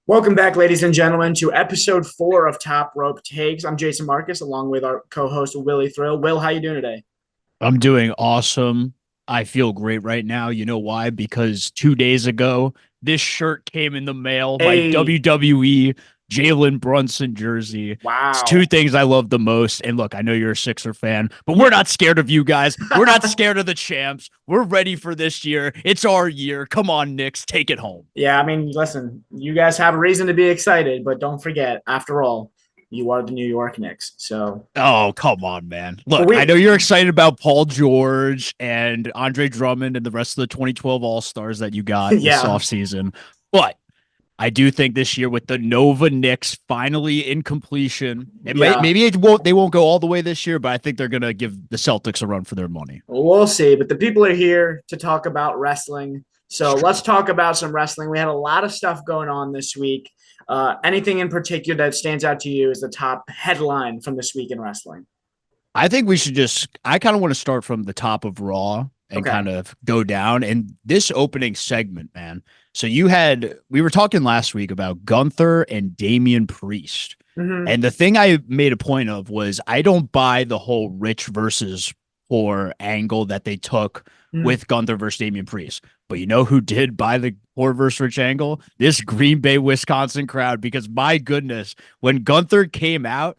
Welcome back, ladies and gentlemen, to episode 4 of Top Rope Takes. I'm Jason Marcus, along with our co-host Willie Thrill. Will, how you doing today? I'm doing awesome. I feel great right now. You know why? Because 2 days ago, this shirt came in the mail, my Hey, WWE Jalen Brunson jersey. It's two wow. things I love the most. And look, I know you're a Sixer fan, but we're not scared of you guys. We're not scared of the champs. We're ready for this year. It's our year. Come on, Knicks, take it home. Yeah, I mean, listen, you guys have a reason to be excited, but don't forget, after all, you are the New York Knicks. So, Oh, come on, man. but Look, I know you're excited about Paul George and Andre Drummond and the rest of the 2012 All-Stars that you got this yeah, offseason, but I do think this year with the Nova Knicks finally in completion, yeah, maybe they won't go all the way this year, but I think they're gonna give the Celtics a run for their money. we'll see. But the people are here to talk about wrestling. So It's let's true. talk about some wrestling. We had a lot of stuff going on this week. Anything in particular that stands out to you as the top headline from this week in wrestling? I think we should I kind of want to start from the top of Raw and Okay. kind of go down. And this opening segment, man. So we were talking last week about Gunther and Damian Priest. Mm-hmm. And the thing I made a point of was I don't buy the whole rich versus poor angle that they took Mm-hmm. with Gunther versus Damian Priest. But you know who did buy the poor versus rich angle? This Green Bay, Wisconsin crowd, because my goodness, when Gunther came out,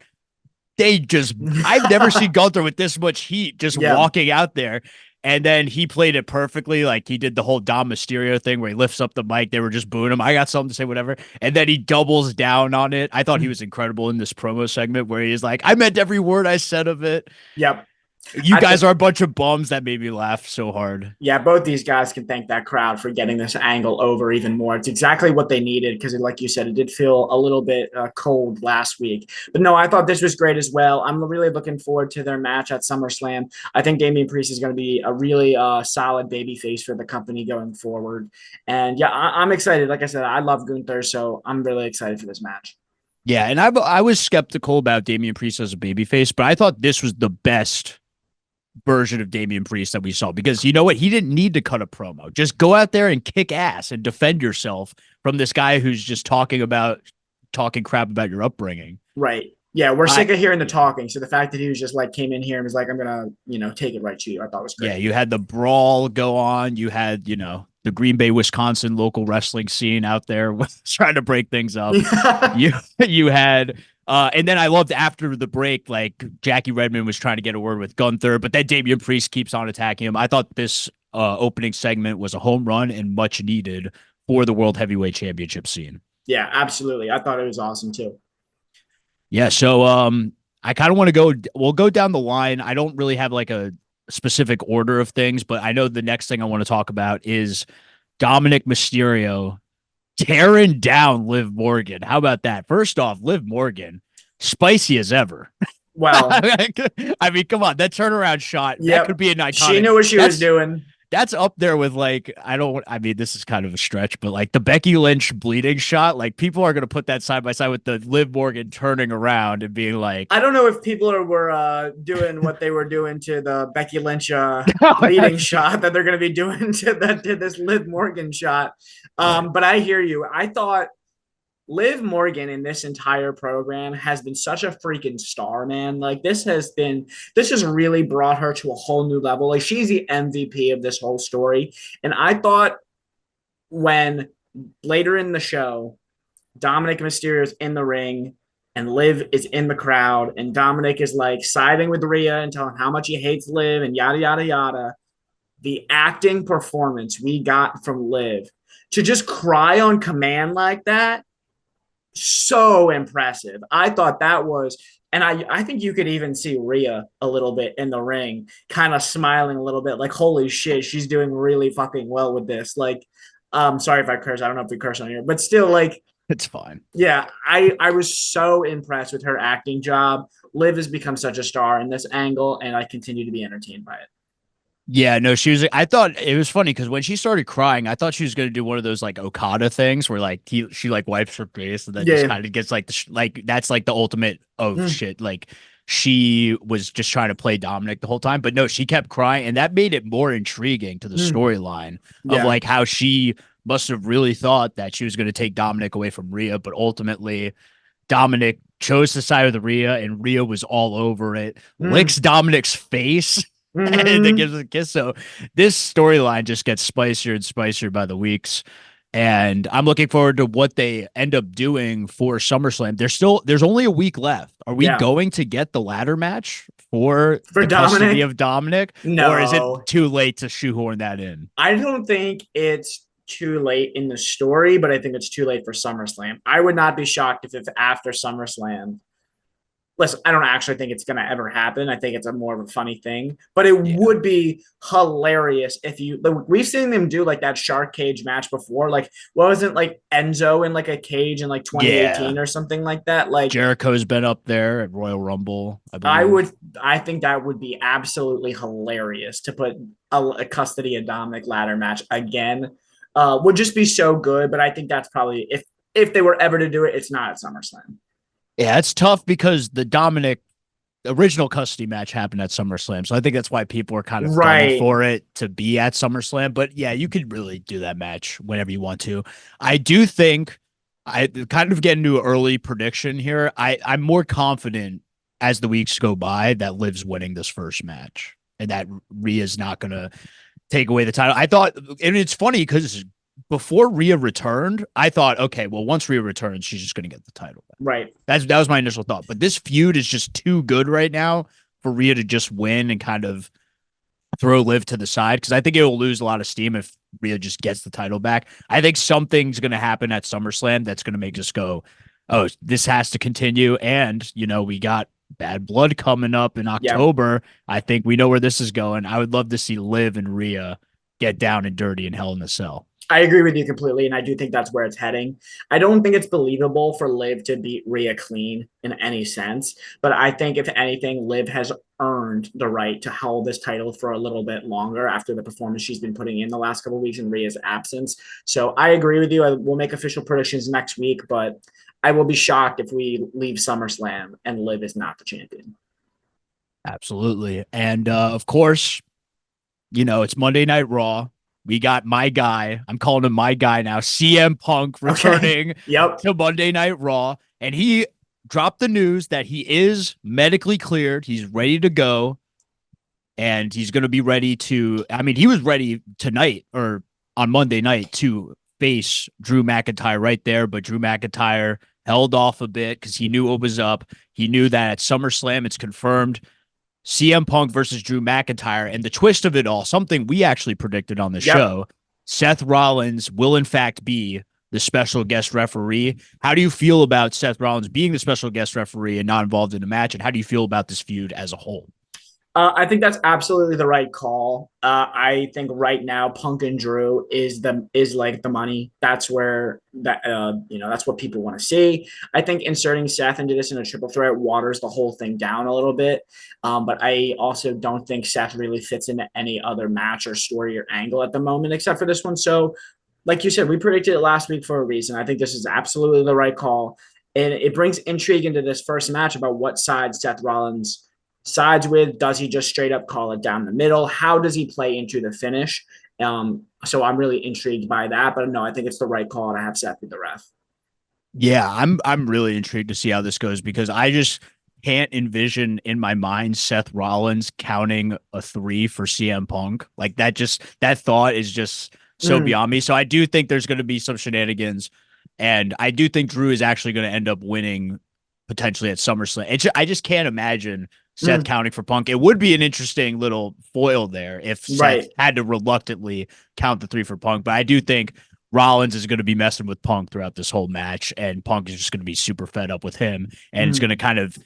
I've never seen Gunther with this much heat just Yeah. walking out there. And then he played it perfectly. Like he did the whole Dom Mysterio thing where he lifts up the mic. They were just booing him. I got something to say, whatever. And then he doubles down on it. I thought he was incredible in this promo segment where he's like, I meant every word I said of it. Yep. You I think guys are a bunch of bums. That made me laugh so hard. yeah, both these guys can thank that crowd for getting this angle over even more. It's exactly what they needed because, like you said, it did feel a little bit cold last week. But no, I thought this was great as well. I'm really looking forward to their match at SummerSlam. I think Damian Priest is going to be a really solid baby face for the company going forward. And yeah, I'm excited. Like I said, I love Gunther, so I'm really excited for this match. Yeah. And I was skeptical about Damian Priest as a babyface, but I thought this was the best version of Damian Priest that we saw because you know what? He didn't need to cut a promo. Just go out there and kick ass and defend yourself from this guy who's just talking crap about your upbringing. Right. Yeah, we're I sick of hearing the yeah. talking. So the fact that he was just like came in here and was like, I'm gonna, take it right to you, I thought was Yeah, great. you had the brawl go on. You had, the Green Bay, Wisconsin local wrestling scene out there trying to break things up. You you had and then I loved after the break, like Jackie Redmond was trying to get a word with Gunther, but then Damian Priest keeps on attacking him. I thought this opening segment was a home run and much needed for the World Heavyweight Championship scene. Yeah, absolutely. I thought it was awesome too. Yeah, so I kind of want to we'll go down the line. I don't really have like a specific order of things, but I know the next thing I want to talk about is Dominic Mysterio tearing down Liv Morgan. How about that? First off, Liv Morgan, spicy as ever. Well, I mean, come on, that turnaround shot, that yep. could be an She iconic. knew what she was That's doing. that's up there with like I mean this is kind of a stretch, but like the Becky Lynch bleeding shot, like people are gonna put that side by side with the Liv Morgan turning around and being like, I don't know if people were doing what they were doing to the Becky Lynch yeah, bleeding shot that they're going to be doing to this Liv Morgan shot. But I hear you. I thought Liv Morgan in this entire program has been such a freaking star, man. Like this has really brought her to a whole new level. Like she's the MVP of this whole story. And I thought when later in the show, Dominic Mysterio is in the ring and Liv is in the crowd, and Dominic is like siding with Rhea and telling how much he hates Liv and yada yada yada. The acting performance we got from Liv to just cry on command like that, so impressive. I thought that was, and I think you could even see Rhea a little bit in the ring, kind of smiling a little bit, like, holy shit, she's doing really fucking well with this. Like, sorry if I curse. I don't know if we curse on here, but still, like, it's fine. yeah, I was so impressed with her acting job. Liv has become such a star in this angle, and I continue to be entertained by it. Yeah, no, she was. I thought it was funny because when she started crying, I thought she was going to do one of those like Okada things where like she like wipes her face and then just Yeah. kind of gets like like that's like the ultimate of Mm, shit. Like she was just trying to play Dominic the whole time, but no, she kept crying, and that made it more intriguing to the mm, storyline of yeah. like how she must have really thought that she was going to take Dominic away from Rhea, but ultimately Dominic chose to side with Rhea, and Rhea was all over it. Mm. Licks Dominic's face and then Hmm. gives a kiss. So this storyline just gets spicier and spicier by the weeks. And I'm looking forward to what they end up doing for SummerSlam. There's only a week left. Are we Yeah. going to get the ladder match for For the custody Dominic, of Dominic, or is it no. too late to shoehorn that in? I don't think it's too late in the story, but I think it's too late for SummerSlam. I would not be shocked if after SummerSlam, listen, I don't actually think it's going to ever happen. I think it's a more of a funny thing, but it Yeah. would be hilarious if we've seen them do like that shark cage match before. Like, what was it, like Enzo in like a cage in like Yeah. 2018 or something like that? Like, Jericho's been up there at Royal Rumble, I I believe. would, I think that would be absolutely hilarious to put a custody of Dominic ladder match again. Would just be so good, but I think that's probably if they were ever to do it, it's not at SummerSlam. Yeah, it's tough because the Dominic original custody match happened at SummerSlam. So I think that's why people are kind of gunning Right. for it to be at SummerSlam. But yeah, you could really do that match whenever you want to. I do think I kind of get into an early prediction here. I'm more confident as the weeks go by that Liv's winning this first match and that Rhea's not going to take away the title. I thought, and it's funny because before Rhea returned, I thought, okay, well, once Rhea returns, she's just going to get the title back. Right. That was my initial thought. But this feud is just too good right now for Rhea to just win and kind of throw Liv to the side because I think it will lose a lot of steam if Rhea just gets the title back. I think something's going to happen at SummerSlam that's going to make us go, oh, this has to continue. And, you know, we got Bad Blood coming up in Yep. October. I think we know where this is going. I would love to see Liv and Rhea get down and dirty in Hell in a Cell. I agree with you completely, and I do think that's where it's heading. I don't think it's believable for Liv to beat Rhea clean in any sense, but I think if anything, Liv has earned the right to hold this title for a little bit longer after the performance she's been putting in the last couple of weeks in Rhea's absence. So I agree with you. We'll make official predictions next week, but I will be shocked if we leave SummerSlam and Liv is not the champion. Absolutely. And of course, you know, it's Monday Night Raw. We got my guy. I'm calling him my guy now. CM Punk Okay. returning Yep. to Monday Night Raw. And he dropped the news that he is medically cleared. He's ready to go. And he's going to be ready to. I mean, he was ready tonight or on Monday night to face Drew McIntyre right there. But Drew McIntyre held off a bit because he knew what was up. He knew that at SummerSlam, it's confirmed CM Punk versus Drew McIntyre. And the twist of it all, something we actually predicted on the Yep. show, Seth Rollins will in fact be the special guest referee. How do you feel about Seth Rollins being the special guest referee and not involved in the match? And how do you feel about this feud as a whole? I think that's absolutely the right call. I think right now Punk and Drew is like the money. That's where that's what people want to see. I think inserting Seth into this in a triple threat waters the whole thing down a little bit. But I also don't think Seth really fits into any other match or story or angle at the moment except for this one. So, like you said, we predicted it last week for a reason. I think this is absolutely the right call, and it brings intrigue into this first match about what side Seth Rollins sides with. Does he just straight up call it down the middle? How does he play into the finish? So I'm really intrigued by that. But no, I think it's the right call to have Seth be the ref. Yeah, I'm really intrigued to see how this goes because I just can't envision in my mind Seth Rollins counting a 3 for CM Punk. Like that thought is just so Mm, beyond me. So I do think there's going to be some shenanigans, and I do think Drew is actually going to end up winning potentially at SummerSlam. I just can't imagine Seth mm, counting for Punk. It would be an interesting little foil there if Seth right. had to reluctantly count the 3 for Punk, but I do think Rollins is going to be messing with Punk throughout this whole match, and Punk is just going to be super fed up with him, and it's Mm, going to kind of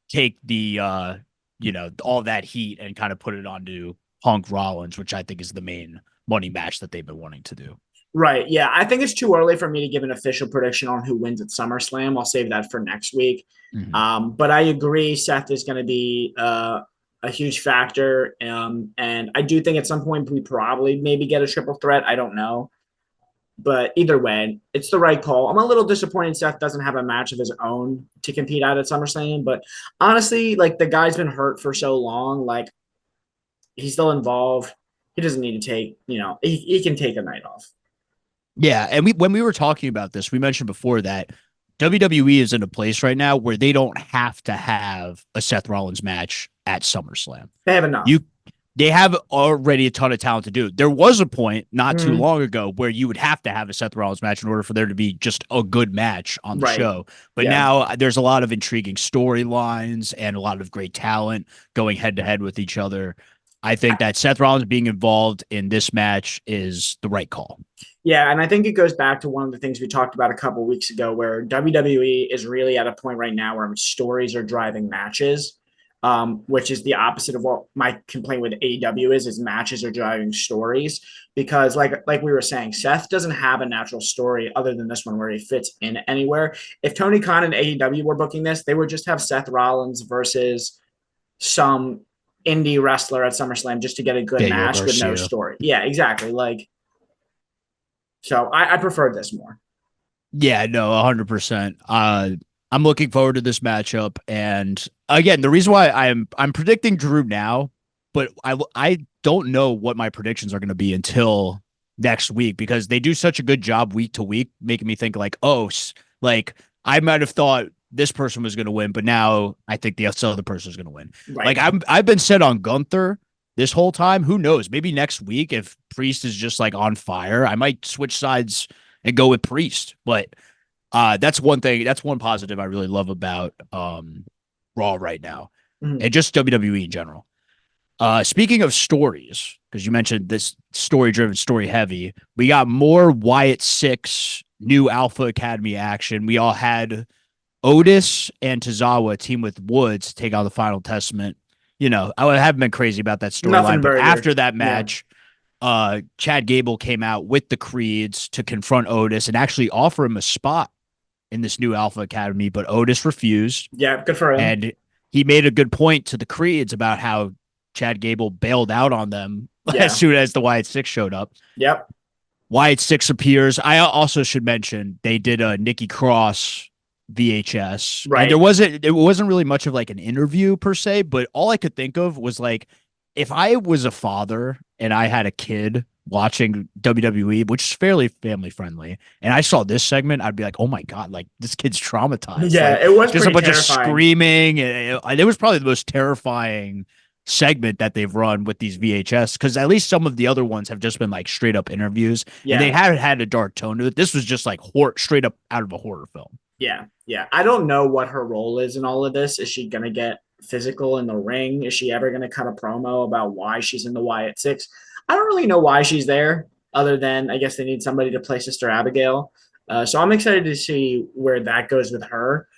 take the all that heat and kind of put it onto Punk Rollins, which I think is the main money match that they've been wanting to do. right. Yeah. I think it's too early for me to give an official prediction on who wins at SummerSlam. I'll save that for next week. Mm-hmm. But I agree, Seth is going to be a huge factor. And I do think at some point we probably maybe get a triple threat. I don't know. But either way, it's the right call. I'm a little disappointed Seth doesn't have a match of his own to compete at SummerSlam. But honestly, like the guy's been hurt for so long, like he's still involved. He doesn't need to take, he can take a night off. Yeah, and when we were talking about this, we mentioned before that WWE is in a place right now where they don't have to have a Seth Rollins match at SummerSlam. They have enough. You They have already a ton of talent to do. There was a point not too Mm, long ago where you would have to have a Seth Rollins match in order for there to be just a good match on the right. show. But Yeah. now there's a lot of intriguing storylines and a lot of great talent going head to head with each other. I think that Seth Rollins being involved in this match is the right call. Yeah, and I think it goes back to one of the things we talked about a couple of weeks ago, where WWE is really at a point right now where stories are driving matches, which is the opposite of what my complaint with AEW is matches are driving stories. Because like we were saying, Seth doesn't have a natural story other than this one where he fits in anywhere. If Tony Khan and AEW were booking this, they would just have Seth Rollins versus some indie wrestler at SummerSlam just to get a good Daniel match with no Garcia. story. Yeah, exactly. So I preferred this more. Yeah, no, 100%. I'm looking forward to this matchup, and again, the reason why I'm predicting Drew now, but I don't know what my predictions are going to be until next week because they do such a good job week to week, making me think like, oh, like I might have thought this person was going to win, but now I think the other person is going to win. Right. Like I've been set on Gunther this whole time. Who knows? Maybe next week if Priest is just like on fire, I might switch sides and go with Priest. But that's one thing. That's one positive I really love about Raw right now, Mm-hmm. and just WWE in general. Speaking of stories, because you mentioned this story-driven, story-heavy, we got more Wyatt Six new Alpha Academy action. We all had Otis and Tozawa team with Woods take out the Final Testament. You know, I haven't been crazy about that storyline, Nothing but burger. after that Yeah. match, Chad Gable came out with the Creeds to confront Otis and actually offer him a spot in this new Alpha Academy, but Otis refused. Yeah. Good for him. And he made a good point to the Creeds about how Chad Gable bailed out on them as Yeah. soon as the Wyatt Six showed up. Yep. Wyatt Six appears. I also should mention they did a Nikki Cross VHS, and Right. it wasn't really much of like an interview per se, but all I could think of was like if I was a father and I had a kid watching WWE, which is fairly family friendly, and I saw this segment, I'd be like, oh my God, like this kid's traumatized. Yeah. Like It was just a pretty bunch of terrifying. screaming. It was probably the most terrifying segment that they've run with these VHS because at least some of the other ones have just been like straight up interviews and they Yeah. haven't had a dark tone to it. This was just like straight up out of a horror film. Yeah. Yeah. I don't know what her role is in all of this. Is she going to get physical in the ring? Is she ever going to cut a promo about why she's in the Wyatt Six? I don't really know why she's there, other than I guess they need somebody to play Sister Abigail. So I'm excited to see where that goes with her.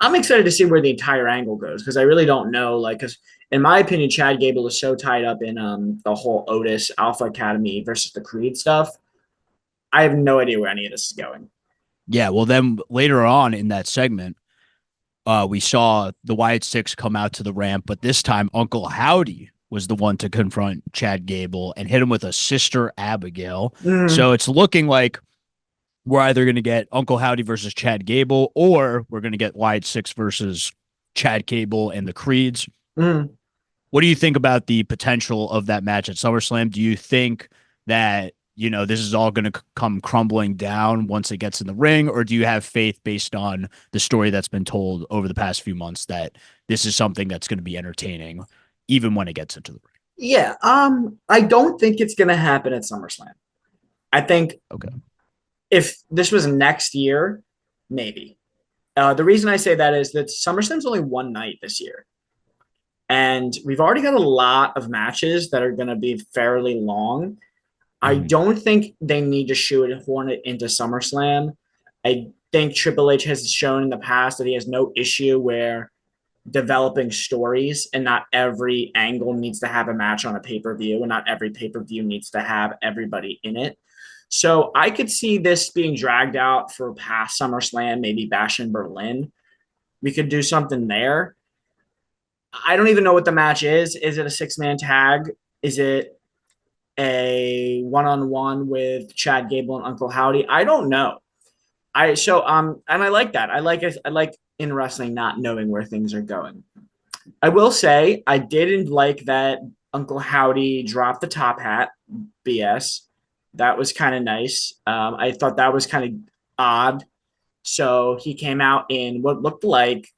I'm excited to see where the entire angle goes because I really don't know. Like, because in my opinion, Chad Gable is so tied up in the whole Otis Alpha Academy versus the Creed stuff. I have no idea where any of this is going. Yeah, well, then later on in that segment, we saw the Wyatt Six come out to the ramp, but this time Uncle Howdy was the one to confront Chad Gable and hit him with a Sister Abigail. Mm, So it's looking like we're either going to get Uncle Howdy versus Chad Gable or we're going to get Wyatt Six versus Chad Gable and the Creeds. mm. What do you think about the potential of that match at SummerSlam? Do you think that, you know, this is all going to come crumbling down once it gets in the ring, or do you have faith based on the story that's been told over the past few months that this is something that's going to be entertaining even when it gets into the ring? Yeah. I don't think it's gonna happen at SummerSlam. I think Okay. if this was next year, maybe. The reason I say that is that SummerSlam's only one night this year. And we've already got a lot of matches that are going to be fairly long. I Mm-hmm. don't think they need to shoehorn it into SummerSlam. I think Triple H has shown in the past that he has no issue where developing stories and not every angle needs to have a match on a pay-per-view and not every pay-per-view needs to have everybody in it. So I could see this being dragged out for past SummerSlam, maybe Bash in Berlin. We could do something there. I don't even know what the match is. Is it a six-man tag? Is it a one-on-one with Chad Gable and Uncle Howdy? I don't know. And I like that. I like in wrestling not knowing where things are going. I will say I didn't like that Uncle Howdy dropped the top hat BS That was kind of nice. I thought that was kind of odd. So he came out in what looked like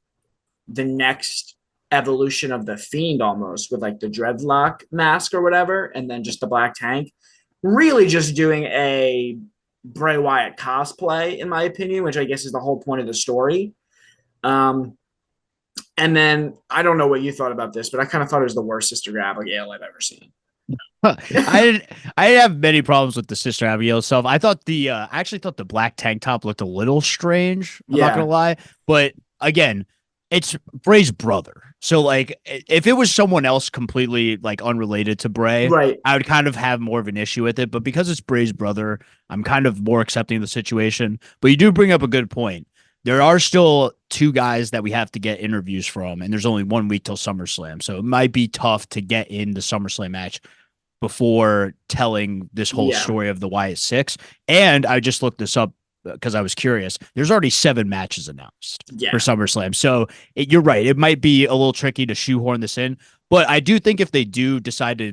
the next evolution of the Fiend almost, with like the dreadlock mask or whatever, and then just the black tank. Really just doing a Bray Wyatt cosplay, in my opinion, which I guess is the whole point of the story. Um, and then I don't know what you thought about this, but I kind of thought it was the worst Sister Abigail I've ever seen. I didn't have many problems with the Sister Abigail stuff. I actually thought the black tank top looked a little strange. I'm not Yeah. gonna lie, but again, it's Bray's brother. So like, if it was someone else completely like unrelated to Bray, Right. I would kind of have more of an issue with it. But because it's Bray's brother, I'm kind of more accepting of the situation. But you do bring up a good point. There are still two guys that we have to get interviews from, and there's only 1 week till SummerSlam. So it might be tough to get in the SummerSlam match before telling this whole Yeah. story of the Wyatt Six. And I just looked this up because I was curious. There's already 7 matches announced for Yeah. SummerSlam. So you're right. It might be a little tricky to shoehorn this in, but I do think if they do decide to,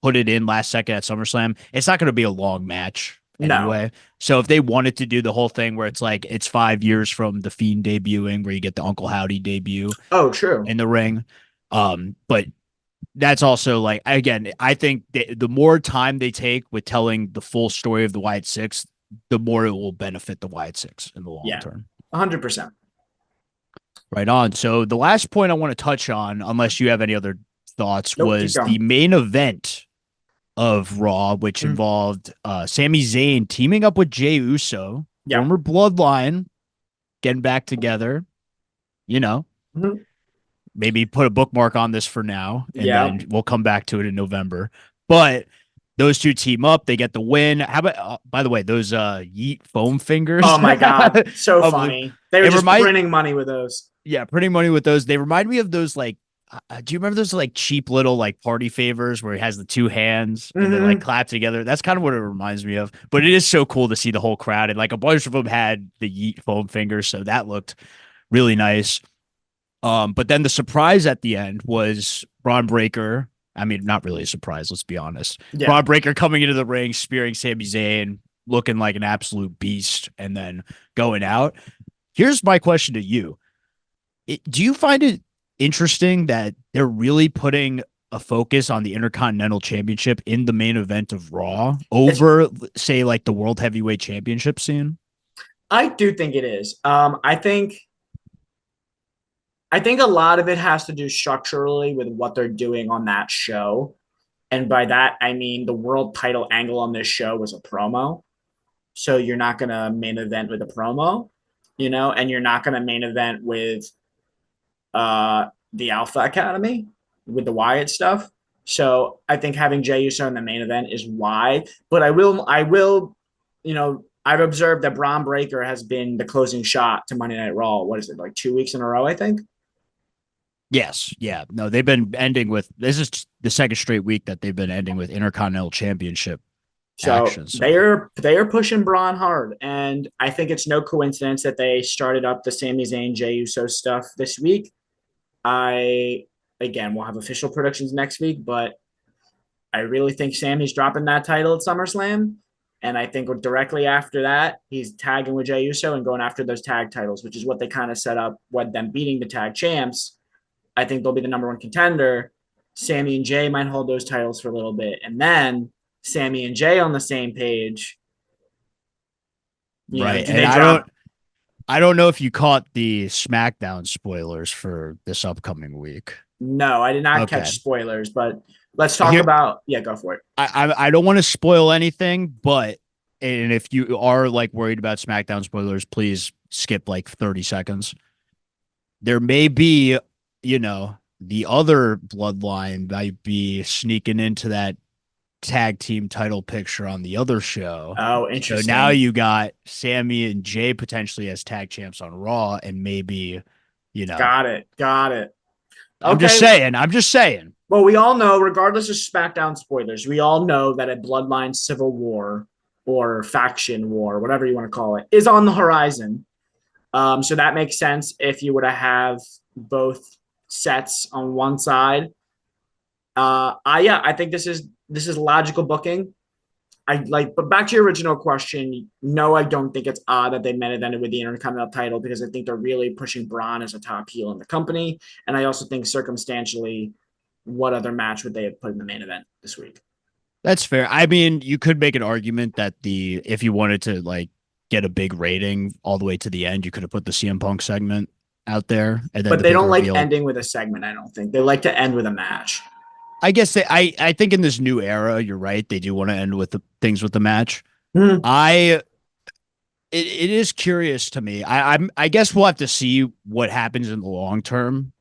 put it in last second at SummerSlam, it's not going to be a long match No. anyway. So if they wanted to do the whole thing where it's like it's 5 years from the Fiend debuting, where you get the Uncle Howdy debut Oh, true. in the ring, but that's also like, again, I think the more time they take with telling the full story of the Wyatt Six, the more it will benefit the Wyatt Six in the long Yeah. term. 100%. Right on. So the last point I want to touch on, unless you have any other thoughts, Nope. Keep was the going. main event of Raw, which Mm. involved Sami Zayn teaming up with Jey Uso, Yeah. former Bloodline, getting back together. You know, Mhm. maybe put a bookmark on this for now, and Yeah. then we'll come back to it in November. But those two team up, they get the win. How about, by the way, those Yeet foam fingers? Oh my God. So Of, funny. They were it just remind, printing money with those. yeah, printing money with those. They remind me of those like. Do you remember those like cheap little like party favors where he has the two hands and they like Mm-hmm. clap together? That's kind of what it reminds me of. But it is so cool to see the whole crowd, and like a bunch of them had the Yeet foam fingers, so that looked really nice. But then the surprise at the end was Braun Breaker. I mean, not really a surprise, let's be honest. Yeah. Braun Breaker coming into the ring, spearing Sami Zayn, looking like an absolute beast, and then going out. Here's my question to you. Do you find it interesting that they're really putting a focus on the Intercontinental Championship in the main event of Raw over, say, like the World Heavyweight Championship scene? I do think it is. I think a lot of it has to do structurally with what they're doing on that show. And by that, I mean the world title angle on this show was a promo. So you're not going to main event with a promo, and you're not going to main event with the Alpha Academy with the Wyatt stuff. So I think having Jey Uso in the main event is why. But I've observed that Braun Breaker has been the closing shot to Monday Night Raw. What is it, like 2 weeks in a row, I think? Yes. Yeah. No, they've been ending with this is the second straight week that they've been ending with Intercontinental Championship So action. So they are pushing Braun hard, and I think it's no coincidence that they started up the Sami Zayn Jey Uso stuff this week. I Again, we'll have official predictions next week, but I really think Sammy's dropping that title at SummerSlam, and I think directly after that he's tagging with Jey Uso and going after those tag titles, which is what they kind of set up with them beating the tag champs. I think they'll be the number one contender. Sammy and Jay might hold those titles for a little bit, and then Sammy and Jay on the same page. right. Do And they I drop? don't know if you caught the SmackDown spoilers for this upcoming week. No, I did not Okay. catch spoilers, but let's talk Here about. Yeah, go for it. I don't want to spoil anything, but and if you are like worried about SmackDown spoilers, please skip like 30 seconds. There may be, the other bloodline might be sneaking into that tag team title picture on the other show. Oh, So now interesting. you got Sammy and Jay potentially as tag champs on Raw, and maybe, you know, Got it. Got it. I'm just Okay. saying, I'm just saying. Well, we all know, regardless of SmackDown spoilers, we all know that a bloodline civil war or faction war, whatever you want to call it, is on the horizon. So that makes sense if you were to have both sets on one side. Yeah, I think this is logical booking. but back to your original question, no, I don't think it's odd that they main evented with the Intercontinental title because I think they're really pushing Braun as a top heel in the company. And I also think circumstantially, what other match would they have put in the main event this week? That's fair. I mean, you could make an argument that if you wanted to like get a big rating all the way to the end, you could have put the CM Punk segment out there, and then But the they big don't like reveal. ending with a segment, I don't think. They like to end with a match. I think in this new era, you're right. They do want to end with things with the match. Mm. It is curious to me. I guess we'll have to see what happens in the long term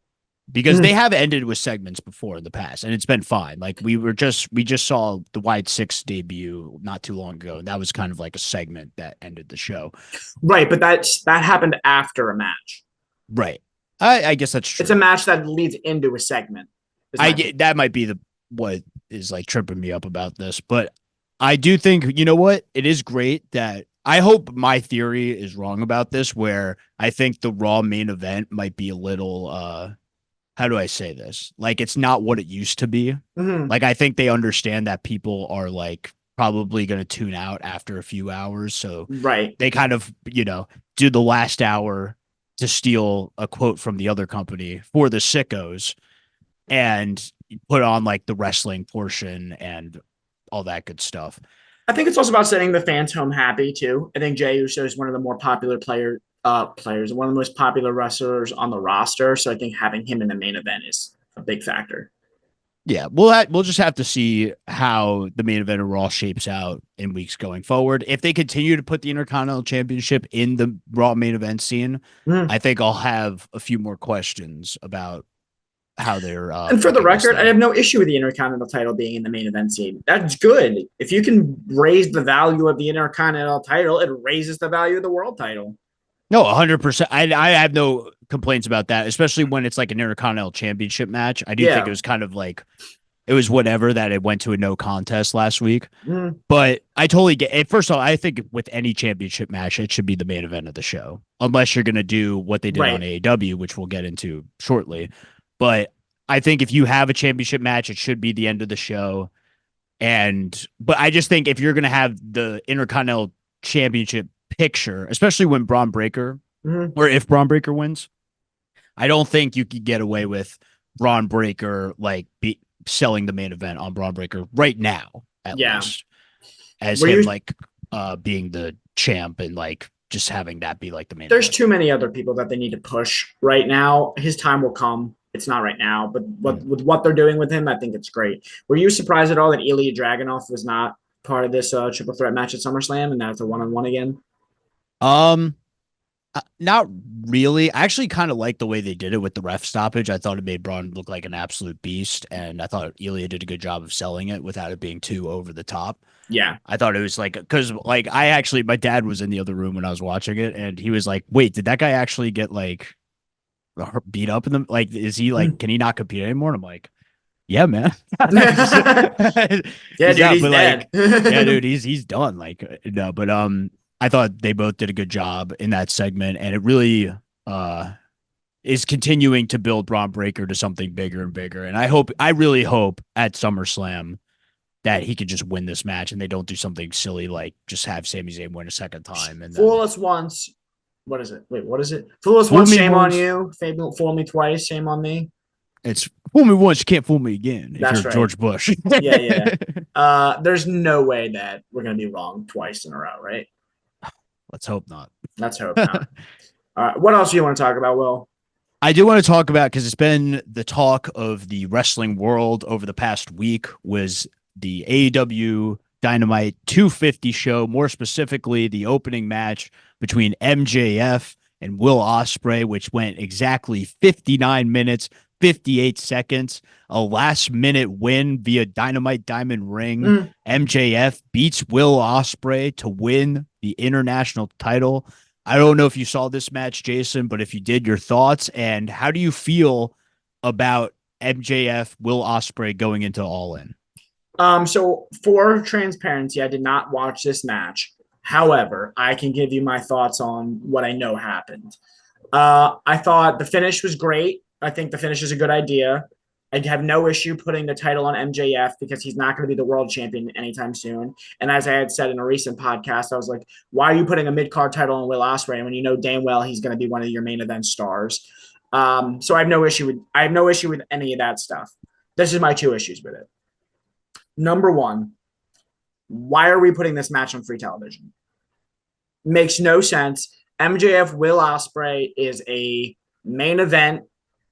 because they have ended with segments before in the past, and it's been fine. Like we just saw the Wide Six debut not too long ago, and that was kind of like a segment that ended the show. Right, but that happened after a match. Right. I guess that's true. It's a match that leads into a segment. That might be what is like tripping me up about this, but I do think, you know what? It is great that I hope my theory is wrong about this, where I think the Raw main event might be a little, how do I say this? Like, it's not what it used to be. Mm-hmm. Like, I think they understand that people are like probably going to tune out after a few hours. So right. They kind of, do the last hour to steal a quote from the other company for the sickos and put on like the wrestling portion and all that good stuff. I think it's also about sending the fans home happy too. I think Jey Uso is one of the more popular players, one of the most popular wrestlers on the roster. So I think having him in the main event is a big factor. Yeah, we'll just have to see how the main event of Raw shapes out in weeks going forward. If they continue to put the Intercontinental Championship in the Raw main event scene, I think I'll have a few more questions about how they're. And for the record, I have no issue with the Intercontinental title being in the main event scene. That's good. If you can raise the value of the Intercontinental title, it raises the value of the world title. No, 100%. I have no complaints about that, especially when it's like an Intercontinental Championship match. I do think it was kind of like it was whatever that it went to a no contest last week. But I totally get it. First of all, I think with any championship match, it should be the main event of the show, unless you're going to do what they did on AEW, which we'll get into shortly. But I think if you have a championship match, it should be the end of the show. But I just think if you're going to have the Intercontinental Championship picture, especially when Braun Breaker or if Braun Breaker wins, I don't think you could get away with Braun Breaker like selling the main event on Braun Breaker right now, at least, as him like being the champ and like just having that be like the main. There's too many other people that they need to push right now. His time will come. It's not right now, but with what they're doing with him, I think it's great. Were you surprised at all that Ilya Dragunov was not part of this triple threat match at SummerSlam and now it's a one-on-one again? Not really. I actually kind of like the way they did it with the ref stoppage. I thought it made Braun look like an absolute beast, and I thought Ilya did a good job of selling it without it being too over the top. Yeah. I thought it was like, because like my dad was in the other room when I was watching it, and he was like, wait, did that guy actually get like beat up in them? Like, is he like, can he not compete anymore? And I'm like, yeah, man. Yeah, dude, he's dead. Yeah, dude, he's done. Like, no, but I thought they both did a good job in that segment, and it really is continuing to build Braun Breaker to something bigger and bigger. And I really hope at SummerSlam that he could just win this match, and they don't do something silly like just have Sami Zayn win a second time. And fool us once. What is it? Wait, what is it? Fool us once, shame on you. Fool me twice, shame on me. It's fool me once, you can't fool me again. That's right. George Bush. Yeah. There's no way that we're gonna be wrong twice in a row, right? Let's hope not. Let's hope not. All right. What else do you want to talk about, Will? I do want to talk about, because it's been the talk of the wrestling world over the past week, was the AEW Dynamite 250 show, more specifically the opening match between MJF and Will Ospreay, which went exactly 59 minutes, 58 seconds, a last-minute win via Dynamite Diamond Ring. MJF beats Will Ospreay to win the international title. I don't know if you saw this match, Jason, but if you did, your thoughts, and how do you feel about MJF, Will Ospreay going into All In? So for transparency, I did not watch this match. However, I can give you my thoughts on what I know happened. I thought the finish was great. I think the finish is a good idea. I have no issue putting the title on MJF because he's not going to be the world champion anytime soon. And as I had said in a recent podcast, I was like, why are you putting a mid card title on Will Ospreay when you know damn well he's going to be one of your main event stars? So I have no issue with any of that stuff. This is my two issues with it. Number one, why are we putting this match on free television? Makes no sense. MJF Will Ospreay is a main event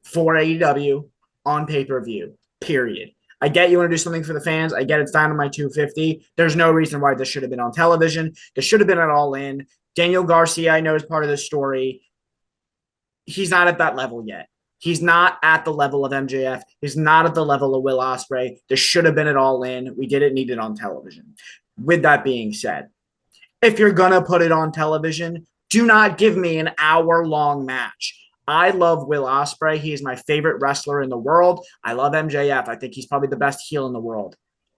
for AEW on pay-per-view, period. I get you want to do something for the fans. I get it's Dynamite 250. There's no reason why this should have been on television. This should have been at All In. Daniel Garcia, I know, is part of this story. He's not at that level yet. He's not at the level of MJF. He's not at the level of Will Ospreay. This should have been at All In. We didn't need it on television. With that being said, if you're going to put it on television, do not give me an hour-long match. I love Will Ospreay. He is my favorite wrestler in the world. I love MJF. I think he's probably the best heel in the world.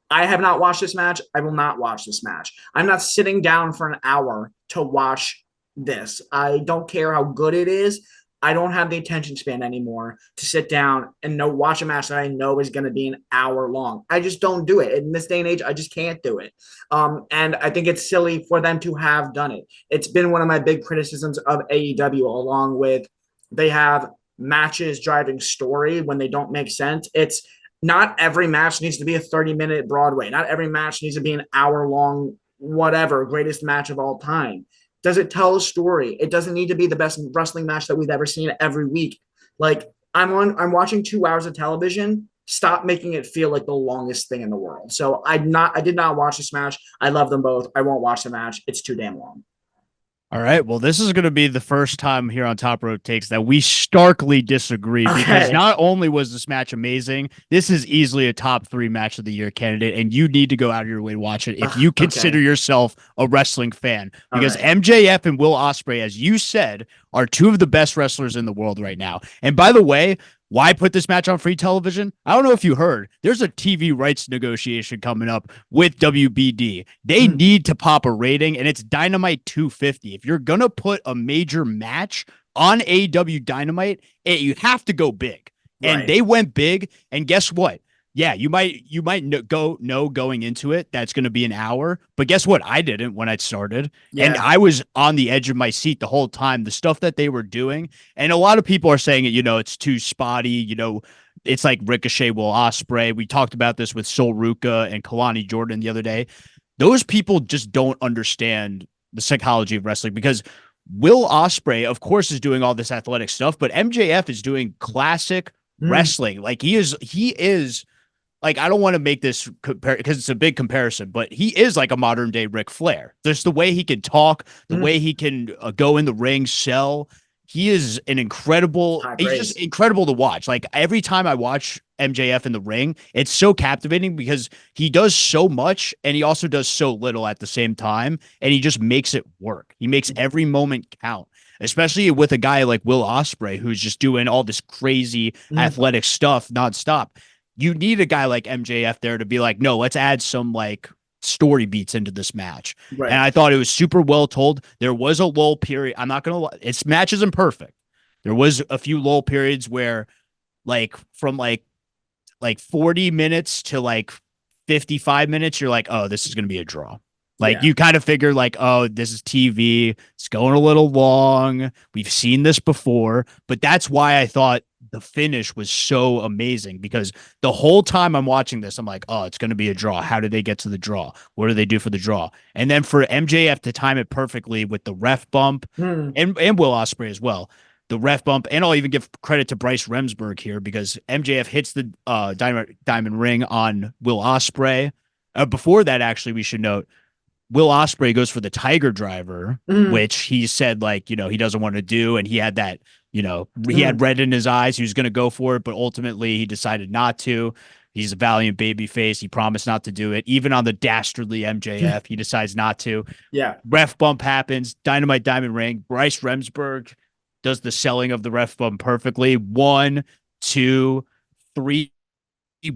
I have not watched this match. I will not watch this match. I'm not sitting down for an hour to watch this. I don't care how good it is. I don't have the attention span anymore to sit down and watch a match that I know is going to be an hour long. I just don't do it. In this day and age, I just can't do it. And I think it's silly for them to have done it. It's been one of my big criticisms of AEW, along with they have matches driving story when they don't make sense. It's not every match needs to be a 30-minute Broadway. Not every match needs to be an hour-long, whatever, greatest match of all time. Does it tell a story? It doesn't need to be the best wrestling match that we've ever seen every week. Like, I'm watching 2 hours of television. Stop making it feel like the longest thing in the world. So I did not watch this match. I love them both. I won't watch the match. It's too damn long. All right. Well, this is going to be the first time here on Top Rope Takes that we starkly disagree because not only was this match amazing, this is easily a top 3 match of the year candidate, and you need to go out of your way to watch it if you consider yourself a wrestling fan. Because MJF and Will Ospreay, as you said, are 2 of the best wrestlers in the world right now. And by the way, why put this match on free television? I don't know if you heard. There's a TV rights negotiation coming up with WBD. They need to pop a rating, and it's Dynamite 250. If you're going to put a major match on AEW Dynamite, you have to go big. And they went big, and guess what? Yeah, you might know going into it that's going to be an hour, but guess what? I didn't when I started, and I was on the edge of my seat the whole time. The stuff that they were doing, and a lot of people are saying it. It's too spotty. It's like Ricochet, Will Ospreay. We talked about this with Sol Ruca and Kalani Jordan the other day. Those people just don't understand the psychology of wrestling because Will Ospreay, of course, is doing all this athletic stuff, but MJF is doing classic wrestling. Like he is. Like, I don't want to make this compare because it's a big comparison, but he is like a modern day Ric Flair. There's the way he can talk, the way he can go in the ring, sell. He is he's just incredible to watch. Like, every time I watch MJF in the ring, it's so captivating because he does so much and he also does so little at the same time. And he just makes it work. He makes every moment count, especially with a guy like Will Ospreay, who's just doing all this crazy athletic stuff nonstop. You need a guy like MJF there to be like, no, let's add some like story beats into this match. And I thought it was super well told. There was a lull period. I'm not going to lie. Its match isn't perfect. There was a few lull periods where like from like 40 minutes to like 55 minutes, you're like, oh, this is going to be a draw. Like you kind of figure like, oh, this is TV. It's going a little long. We've seen this before, but that's why I thought the finish was so amazing because the whole time I'm watching this, I'm like, oh, it's going to be a draw. How did they get to the draw? What do they do for the draw? And then for MJF to time it perfectly with the ref bump and Will Ospreay as well, the ref bump. And I'll even give credit to Bryce Remsburg here because MJF hits the diamond ring on Will Ospreay. Before that, actually, we should note, Will Ospreay goes for the Tiger Driver, which he said, like, he doesn't want to do. And he had that, he had red in his eyes. He was going to go for it, but ultimately he decided not to. He's a valiant baby face. He promised not to do it. Even on the dastardly MJF, he decides not to. Yeah. Ref bump happens. Dynamite Diamond Ring. Bryce Remsburg does the selling of the ref bump perfectly. 1, 2, 3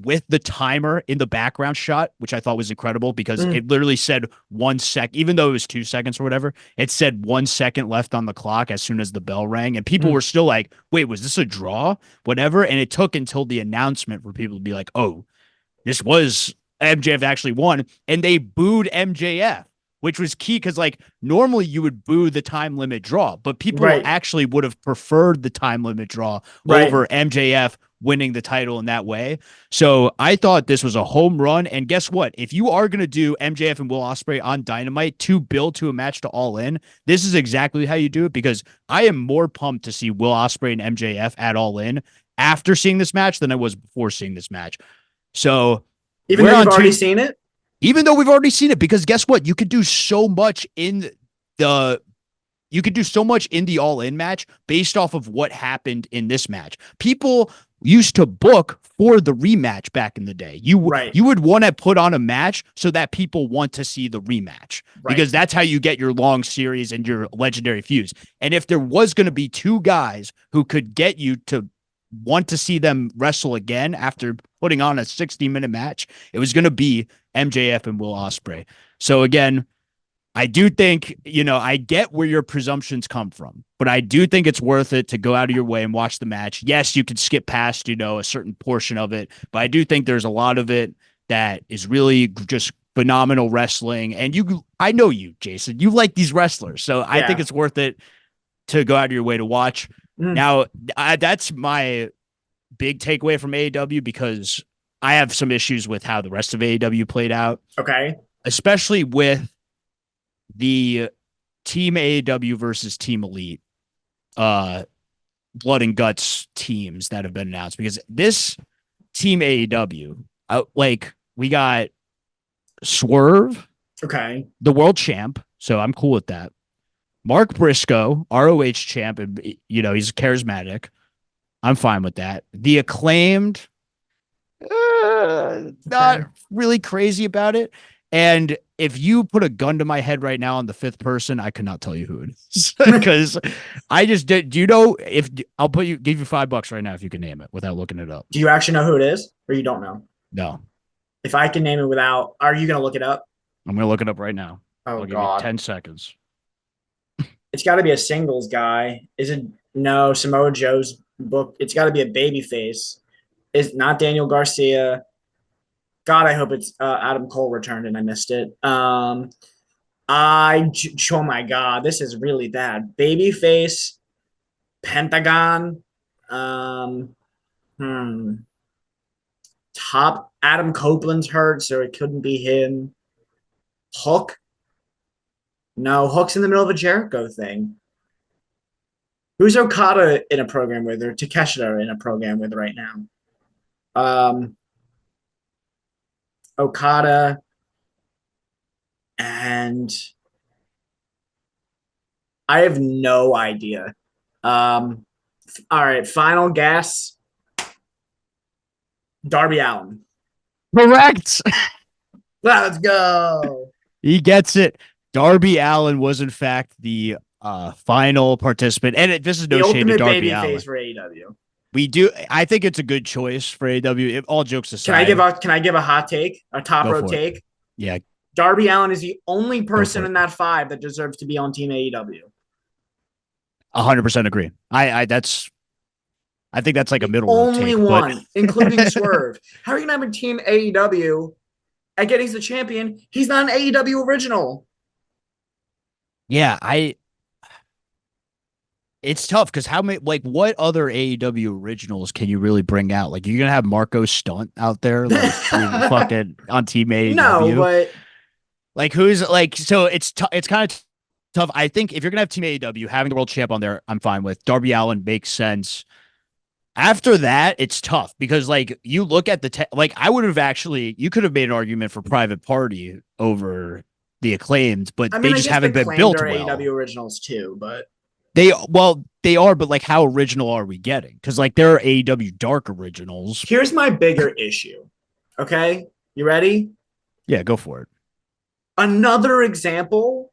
with the timer in the background shot, which I thought was incredible because Mm, it literally said 1 sec, even though it was 2 seconds or whatever, it said 1 second left on the clock as soon as the bell rang. And people mm. were still like, wait, was this a draw? Whatever. And it took until the announcement for people to be like, oh, this was MJF actually won. And they booed MJF, which was key because like normally you would boo the time limit draw, but people Right, actually would have preferred the time limit draw right. over MJF winning the title in that way. So I thought this was a home run. And guess what? If you are going to do MJF and Will Ospreay on Dynamite to build to a match to All In, this is exactly how you do it because I am more pumped to see Will Ospreay and MJF at All In after seeing this match than I was before seeing this match. So Even we're though you've on already two, seen it? even though we've already seen it, because guess what? You could do so much in the All In match based off of what happened in this match. People used to book for the rematch back in the day. Right, You would want to put on a match so that people want to see the rematch right. because that's how you get your long series and your legendary feuds. And if there was going to be two guys who could get you to want to see them wrestle again after putting on a 60-minute match, it was going to be MJF and Will Ospreay. So again, I do think, I get where your presumptions come from, but I do think it's worth it to go out of your way and watch the match. Yes, you could skip past, a certain portion of it, but I do think there's a lot of it that is really just phenomenal wrestling. And I know you, Jason, you like these wrestlers. So I think Yeah. it's worth it to go out of your way to watch. Mm, Now, that's my big takeaway from AEW because I have some issues with how the rest of AEW played out, okay. especially with the Team AEW versus Team Elite blood and guts teams that have been announced because this Team AEW, we got Swerve, Okay. the world champ, so I'm cool with that. Mark Briscoe, ROH champ, and he's charismatic. I'm fine with that. The Acclaimed, not Okay. really crazy about it. And if you put a gun to my head right now on the fifth person, I could not tell you who it is because I just did. Do you know if I'll give you $5 right now if you can name it without looking it up? Do you actually know who it is, or you don't know? No, If I can name it without, are you gonna look it up? I'm gonna look it up right now. Oh I'll give you God, 10 seconds. it's got to be a singles guy. Is it? No, Samoa Joe's book. It's got to be a baby face. Is not Daniel Garcia. God, I hope it's Adam Cole returned and I missed it. Oh my God, this is really bad. Babyface, Pentagon, um, hmm, top Adam Copeland's hurt, so it couldn't be him. Hook, no, Hook's in the middle of a Jericho thing. Who's Okada in a program with, or Takeshita in a program with right now? Um, Okada and I have no idea. All right, final guess. Darby Allin. Correct. Let's go. He gets it. Darby Allin was in fact the final participant, and this is no The shade to ultimate Darby baby Allin. face for AEW. We do. I think it's a good choice for AEW. All jokes Can I aside, give a hot take, a top go rope for it. take? Yeah, Darby Allin is the only go for person it. in that five that deserves to be on Team AEW. 100% agree. I think that's like a The middle road only take, but one, including Swerve. How are you going to have a Team AEW and yet he's the champion? He's not an AEW original. yeah, it's tough because how many what other AEW originals can you really bring out? Like you're gonna have Marco Stunt out there like fucking on Team No, AEW. but Like who's like so it's kind of tough. I think if you're gonna have Team AEW having the world champ on there, I'm fine with. Darby Allin makes sense. After that, it's tough because like you look at like I would have actually you could have made an argument for Private Party over the Acclaimed, but I they mean, I just guess the haven't been claimed built are well. AEW originals too, but They are, but like how original are we getting? Because like there are AEW Dark originals. here's my bigger issue. Okay, you ready? Yeah, go for it. Another example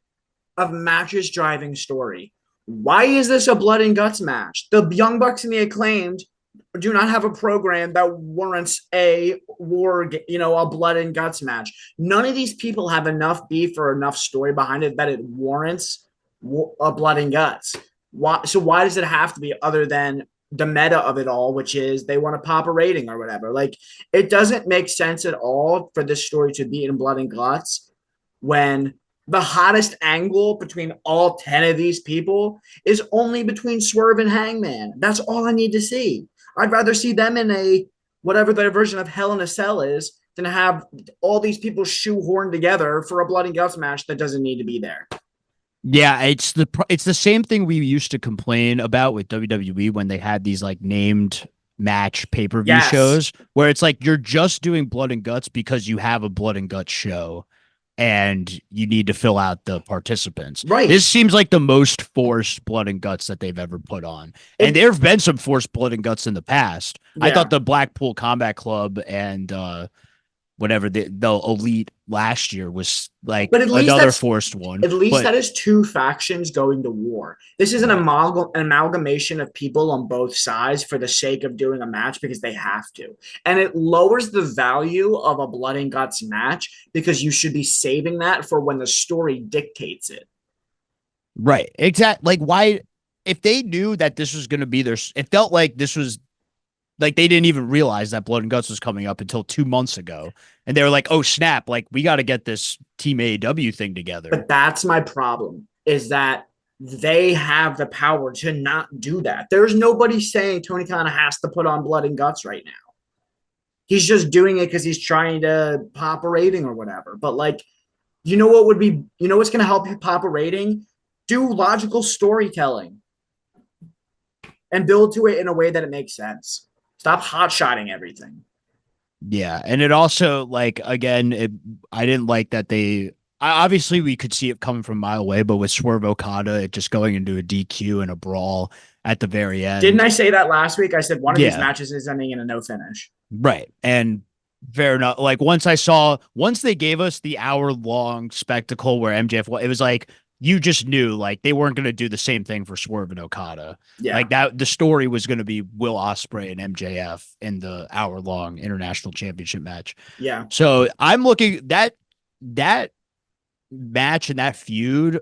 of matches driving story. Why is this a blood and guts match? The Young Bucks and the Acclaimed do not have a program that warrants a war, a blood and guts match. None of these people have enough beef or enough story behind it that it warrants a blood and guts. Why? So why does it have to be other than the meta of it all, which is they want to pop a rating or whatever? Like, it doesn't make sense at all for this story to be in blood and guts when the hottest angle between all 10 of these people is only between Swerve and Hangman. That's all I need to see. I'd rather see them in a whatever their version of Hell in a Cell is than have all these people shoehorned together for a blood and guts match that doesn't need to be there. Yeah, it's the same thing we used to complain about with WWE when they had these like named match pay-per-view shows where it's like you're just doing blood and guts because you have a blood and guts show and you need to fill out the participants. Right. This seems like the most forced blood and guts that they've ever put on. And there have been some forced blood and guts in the past. Yeah. I thought the Blackpool Combat Club and whatever the Elite last year was like another forced one. At least that is two factions going to war. This is an amalgamation of people on both sides for the sake of doing a match because they have to. And it lowers the value of a blood and guts match because you should be saving that for when the story dictates it. Right. Exactly. Like, why, if they knew that this was going to be it felt like this was like they didn't even realize that Blood and Guts was coming up until 2 months ago. And they were like, oh, snap, like we got to get this Team AEW thing together. But that's my problem, is that they have the power to not do that. There's nobody saying Tony Khan has to put on Blood and Guts right now. He's just doing it because he's trying to pop a rating or whatever. But like, what's going to help you pop a rating? Do logical storytelling and build to it in a way that it makes sense. Stop hot-shotting everything. Yeah, and it also, like, again, I didn't like that obviously we could see it coming from a mile away, but with Swerve Okada, it just going into a DQ and a brawl at the very end. Didn't I say that last week? I said one of these matches is ending in a no finish. Right, and fair enough. Like, once they gave us the hour-long spectacle where MJF, it was like, you just knew like they weren't going to do the same thing for Swerve and Okada. Yeah. Like that, the story was going to be Will Ospreay and MJF in the hour-long international championship match. Yeah. So I'm looking that match and that feud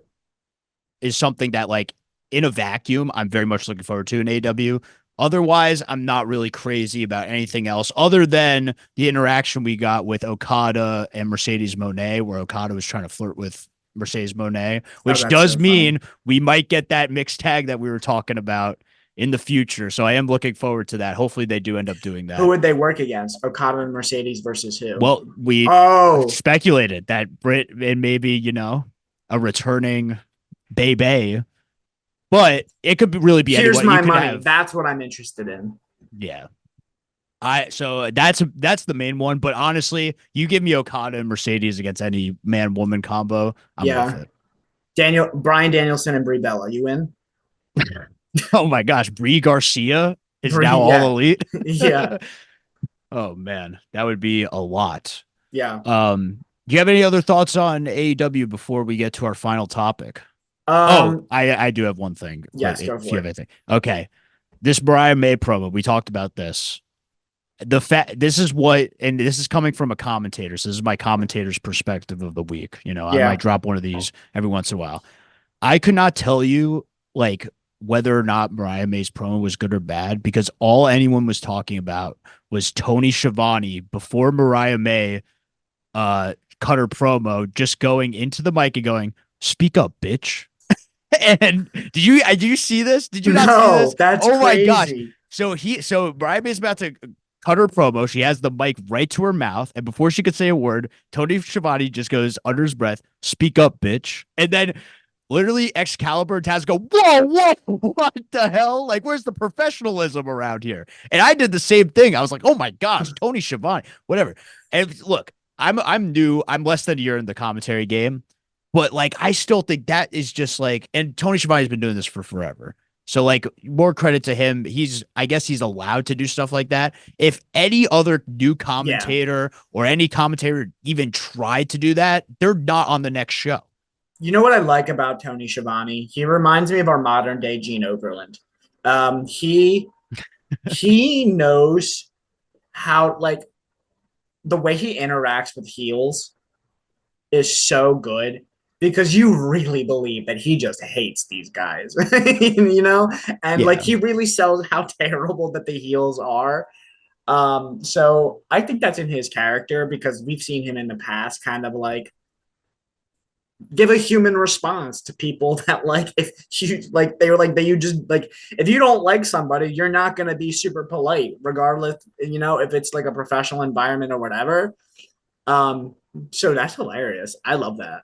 is something that, like, in a vacuum, I'm very much looking forward to in AEW. Otherwise, I'm not really crazy about anything else other than the interaction we got with Okada and Mercedes Moné, where Okada was trying to flirt with Mercedes Moné, which does mean we might get that mixed tag that we were talking about in the future. So I am looking forward to that. Hopefully they do end up doing that. Who would they work against? Okada and Mercedes versus who? Well, we speculated that Britt and maybe, a returning Bay, but it could really be anyone. Here's my money. That's what I'm interested in. Yeah. So that's the main one, but honestly, you give me Okada and Mercedes against any man-woman combo, I'm with it. Bryan Danielson and Brie Bella, you in? Oh my gosh, Brie Garcia is now all elite. Yeah. Oh man, that would be a lot. Yeah. Do you have any other thoughts on AEW before we get to our final topic? I do have one thing. Yes, go for it. You have anything. Okay. This Brian May promo, we talked about this. This is coming from a commentator. So this is my commentator's perspective of the week. I might drop one of these every once in a while. I could not tell you like whether or not Mariah May's promo was good or bad because all anyone was talking about was Tony Schiavone before Mariah May cut her promo, just going into the mic and going, "Speak up, bitch." And did you see this? Did you not see this? That's crazy. My gosh. So Mariah May's about to cut her promo. She has the mic right to her mouth. And before she could say a word, Tony Schiavone just goes under his breath, "Speak up, bitch." And then literally Excalibur and Taz go, whoa, what the hell? Like, where's the professionalism around here? And I did the same thing. I was like, oh my gosh, Tony Schiavone, whatever. And look, I'm new. I'm less than a year in the commentary game. But like, I still think that is just like, and Tony Schiavone's been doing this for forever. So like, more credit to him. I guess he's allowed to do stuff like that. If any other new commentator or any commentator even tried to do that, they're not on the next show. You know what I like about Tony Schiavone? He reminds me of our modern day Gene Oberlin. He he knows how, like, the way he interacts with heels is so good because you really believe that he just hates these guys, you know? And like Yeah. he really sells how terrible that the heels are. So I think that's in his character because we've seen him in the past kind of like give a human response to people that like if you like they were like that you just like if you don't like somebody you're not going to be super polite regardless, you know, if it's like a professional environment or whatever. um so that's hilarious. I love that.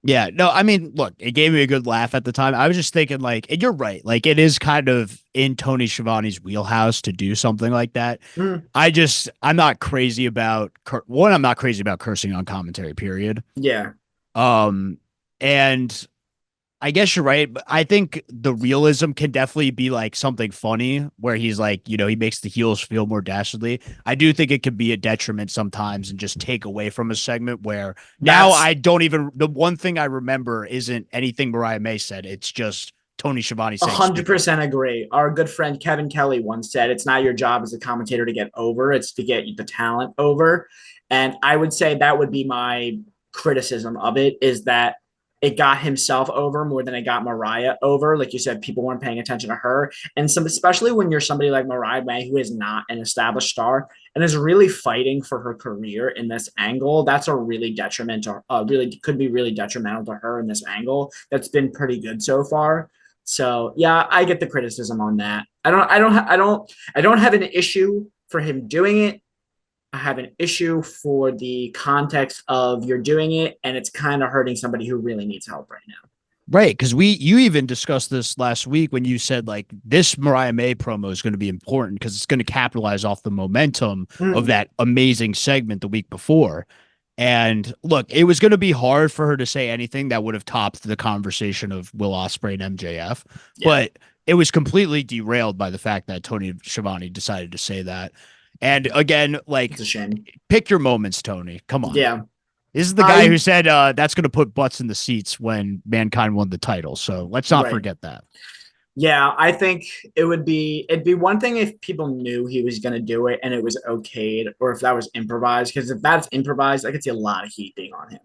Yeah, no, I mean, look, it gave me a good laugh at the time. I was just thinking, like, and you're right, like, it is kind of in Tony Schiavone's wheelhouse to do something like that. Mm, I'm not crazy about, one, I'm not crazy about cursing on commentary, period. yeah, Um, and I guess you're right, but I think the realism can definitely be like something funny where he's like, he makes the heels feel more dastardly. I do think it could be a detriment sometimes and just take away from a segment where now that's I don't even, the one thing I remember isn't anything Mariah May said. It's just Tony Schiavone a saying hundred stupid. percent agree. Our good friend Kevin Kelly once said, "It's not your job as a commentator to get over; it's to get the talent over." And I would say that would be my criticism of it is that it got himself over more than it got Mariah over. Like you said, people weren't paying attention to her, and some, especially when you're somebody like Mariah May, who is not an established star and is really fighting for her career in this angle. That's a really detrimental, really could be really detrimental to her in this angle. That's been pretty good so far. So yeah, I get the criticism on that. I don't have an issue for him doing it. I have an issue for the context of you're doing it and it's kind of hurting somebody who really needs help right now. Right. Cause you even discussed this last week when you said like this Mariah May promo is going to be important because it's going to capitalize off the momentum of Mm, that amazing segment the week before. And look, it was going to be hard for her to say anything that would have topped the conversation of Will Ospreay and MJF, yeah, but it was completely derailed by the fact that Tony Schiavone decided to say that. And again, it's like, a shame. pick your moments, Tony. Come on. Yeah. This is the guy who I said that's going to put butts in the seats when Mankind won the title. So let's not right. forget that. Yeah, I think it'd be one thing if people knew he was going to do it and it was okayed, or if that was improvised. Because if that's improvised, I could see a lot of heat being on him.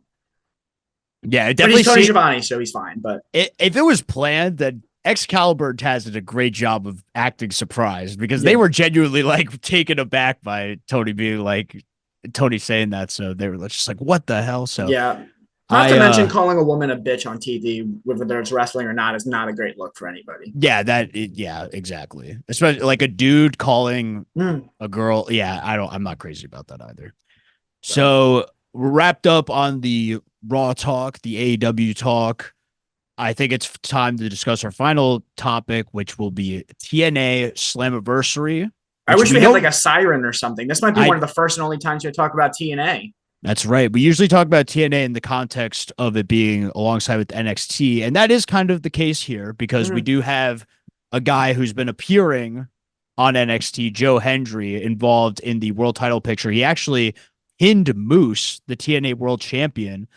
Yeah, it But he's definitely Tony see Schiavone, so he's fine. But if it was planned, then Excalibur and Taz did a great job of acting surprised because they yeah, were genuinely like taken aback by Tony being like Tony saying that. So they were just like, what the hell? So yeah. Not to I mention calling a woman a bitch on TV, whether it's wrestling or not, is not a great look for anybody. yeah, yeah, exactly. Especially like a dude calling Mm, a girl. Yeah, I'm not crazy about that either. so So we're wrapped up on the Raw talk, the AEW talk. I think it's time to discuss our final topic, which will be TNA Slammiversary, I which wish we we had like don't. a siren or something. This might be one I of the first and only times we talk about TNA. That's right. We usually talk about TNA in the context of it being alongside with NXT, and that is kind of the case here because we Mm, do have a guy who's been appearing on NXT, Joe Hendry, involved in the world title picture. He actually pinned Moose, the TNA World Champion,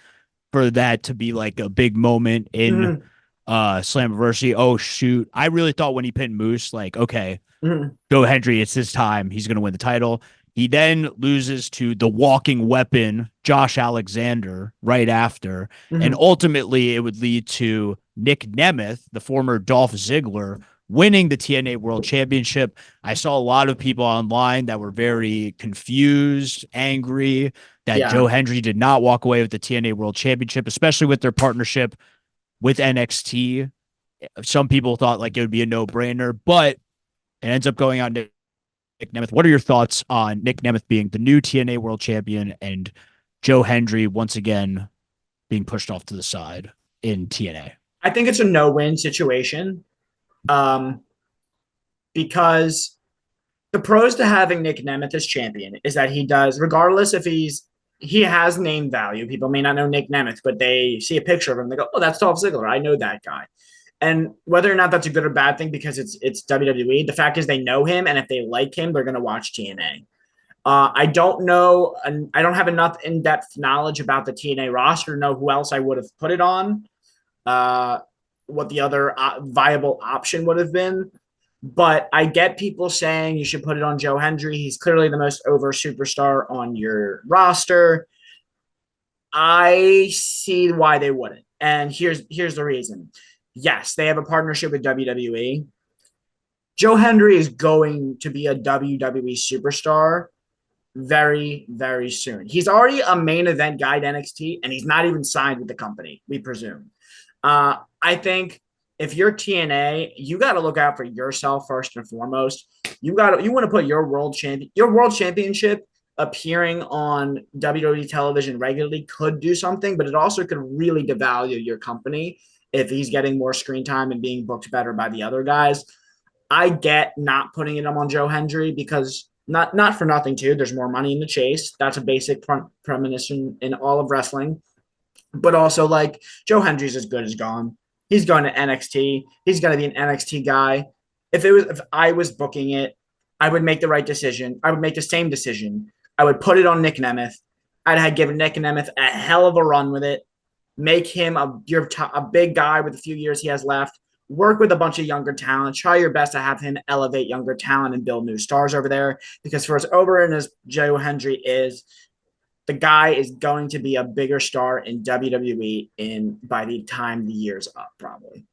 for that to be like a big moment in mm, Slammiversary. Oh shoot. I really thought when he pinned Moose, like, okay, mm, Joe Hendry, it's his time. He's gonna win the title. He then loses to the walking weapon, Josh Alexander, right after. And mm. ultimately it would lead to Nick Nemeth, the former Dolph Ziggler, winning the TNA World Championship. I saw a lot of people online that were very confused, angry that Joe Yeah, Hendry did not walk away with the TNA World Championship, especially with their partnership with NXT. Some people thought like it would be a no-brainer, but it ends up going on Nick Nemeth. What are your thoughts on Nick Nemeth being the new TNA World Champion and Joe Hendry once again being pushed off to the side in TNA? I think it's a no-win situation, um, because the pros to having Nick Nemeth as champion is that he does, regardless if he has name value. People may not know Nick Nemeth, but they see a picture of him. They go, "Oh, that's Dolph Ziggler. I know that guy." And whether or not that's a good or bad thing, because it's WWE, the fact is they know him, and if they like him, they're going to watch TNA. I don't know, and I don't have enough in-depth knowledge about the TNA roster to know who else I would have put it on. Uh, what the other viable option would have been. But I get people saying you should put it on Joe Hendry. He's clearly the most over superstar on your roster. I see why they wouldn't. And here's the reason. Yes, they have a partnership with WWE. Joe Hendry is going to be a WWE superstar very, very soon. He's already a main event guy at NXT, and he's not even signed with the company, we presume. I think if you're TNA, you got to look out for yourself first and foremost. You want to put your world championship appearing on WWE television regularly could do something, but it also could really devalue your company if he's getting more screen time and being booked better by the other guys. I get not putting it on Joe Hendry because not for nothing too. There's more money in the chase. That's a basic premonition in all of wrestling. But also, like, Joe Hendry's as good as gone. He's going to NXT. He's going to be an NXT guy. If I was booking it, I would make the right decision. I would make the same decision. I would put it on Nick Nemeth. I'd give Nick Nemeth a hell of a run with it. Make him a big guy with a few years he has left. Work with a bunch of younger talent. Try your best to have him elevate younger talent and build new stars over there. Because for as over and as Joe Hendry is, the guy is going to be a bigger star in WWE by the time the year's up, probably.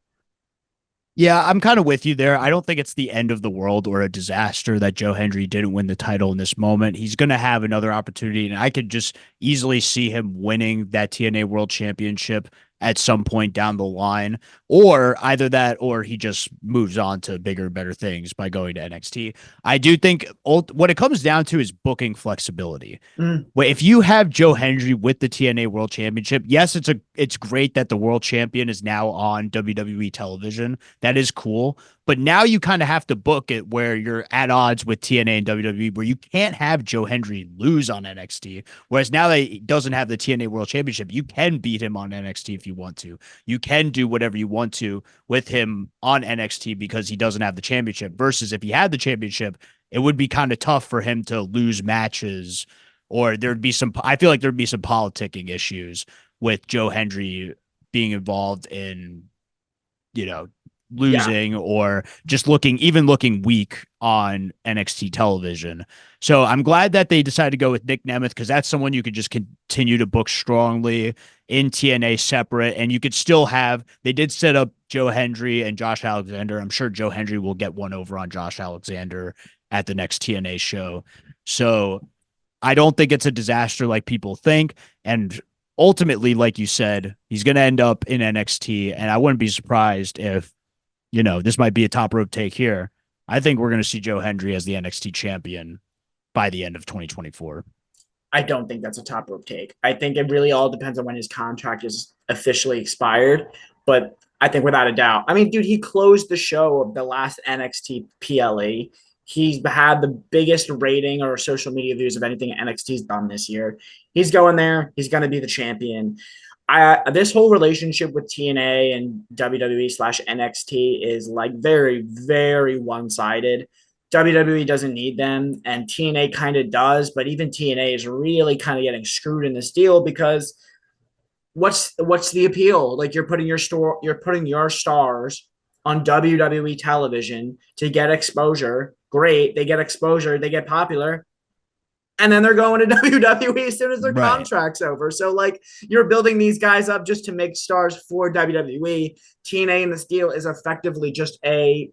Yeah, I'm kind of with you there. I don't think it's the end of the world or a disaster that Joe Hendry didn't win the title in this moment. He's going to have another opportunity, and I could just easily see him winning that TNA World Championship at some point down the line, or either that or he just moves on to bigger, better things by going to NXT. I do think what it comes down to is booking flexibility. Mm. Well, if you have Joe Hendry with the TNA World Championship, yes, it's great that the world champion is now on WWE television. That is cool. But now you kind of have to book it where you're at odds with TNA and WWE, where you can't have Joe Hendry lose on NXT. Whereas now that he doesn't have the TNA World Championship, you can beat him on NXT if you want to. You can do whatever you want to with him on NXT because he doesn't have the championship. Versus if he had the championship, it would be kind of tough for him to lose matches, or there'd be I feel like there'd be some politicking issues with Joe Hendry being involved in, you know, losing Yeah. or just looking weak on NXT television. So I'm glad that they decided to go with Nick Nemeth because that's someone you could just continue to book strongly in TNA separate. And you could still they did set up Joe Hendry and Josh Alexander. I'm sure Joe Hendry will get one over on Josh Alexander at the next TNA show. So I don't think it's a disaster like people think. And ultimately, like you said, he's going to end up in NXT. And I wouldn't be surprised if, this might be a top rope take here. I think we're going to see Joe Hendry as the NXT champion by the end of 2024. I don't think that's a top rope take. I think it really all depends on when his contract is officially expired. But I think without a doubt, I mean, dude, he closed the show of the last NXT PLE. He's had the biggest rating or social media views of anything NXT's done this year. He's going there. He's going to be the champion. This whole relationship with TNA and WWE/NXT is like very, very one-sided. WWE doesn't need them, and TNA kind of does, but even TNA is really kind of getting screwed in this deal because what's the appeal? Like you're putting your stars on WWE television to get exposure. Great, they get exposure, they get popular, and then they're going to WWE as soon as their Right. contract's over. So like you're building these guys up just to make stars for WWE. TNA in this deal is effectively just a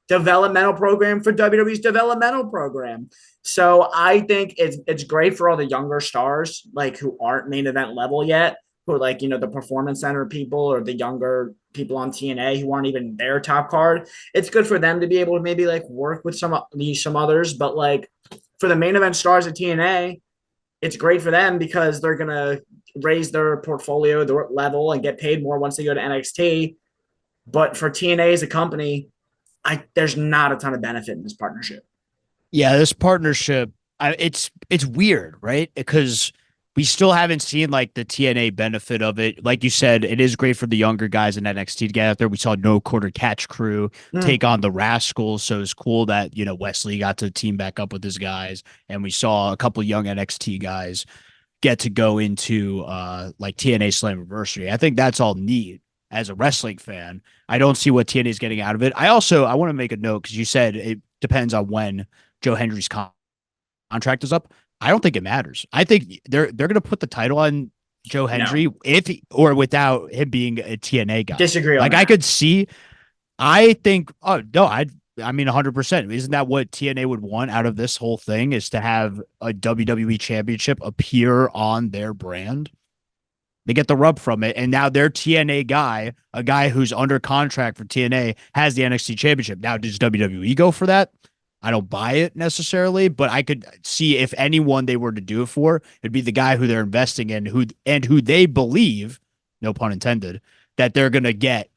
developmental program for WWE's developmental program. So I think it's great for all the younger stars like who aren't main event level yet, who are like, the performance center people or the younger people on TNA who aren't even their top card. It's good for them to be able to maybe like work with some others, but like for the main event stars at TNA, it's great for them because they're going to raise their portfolio, their level, and get paid more once they go to NXT. But for TNA as a company, there's not a ton of benefit in this partnership. Yeah, this partnership, it's weird, right? Because we still haven't seen like the TNA benefit of it. Like you said, it is great for the younger guys in NXT to get out there. We saw No Quarter Catch Crew take on the Rascals, so it's cool that Wesley got to team back up with his guys, and we saw a couple young NXT guys get to go into like TNA Slammiversary. I think that's all neat. as a wrestling fan. I don't see what TNA is getting out of it. I want to make a note because you said it depends on when Joe Hendry's contract is up. I don't think it matters. I think they're going to put the title on Joe Hendry or without him being a TNA guy. Disagree on like that. I could see. I think. Oh no, I mean 100%. Isn't that what TNA would want out of this whole thing? Is to have a WWE Championship appear on their brand. They get the rub from it, and now their TNA guy, a guy who's under contract for TNA, has the NXT Championship. Now, does WWE go for that? I don't buy it necessarily, but I could see if anyone they were to do it for, it'd be the guy who they're investing in, who they believe, no pun intended, that they're gonna get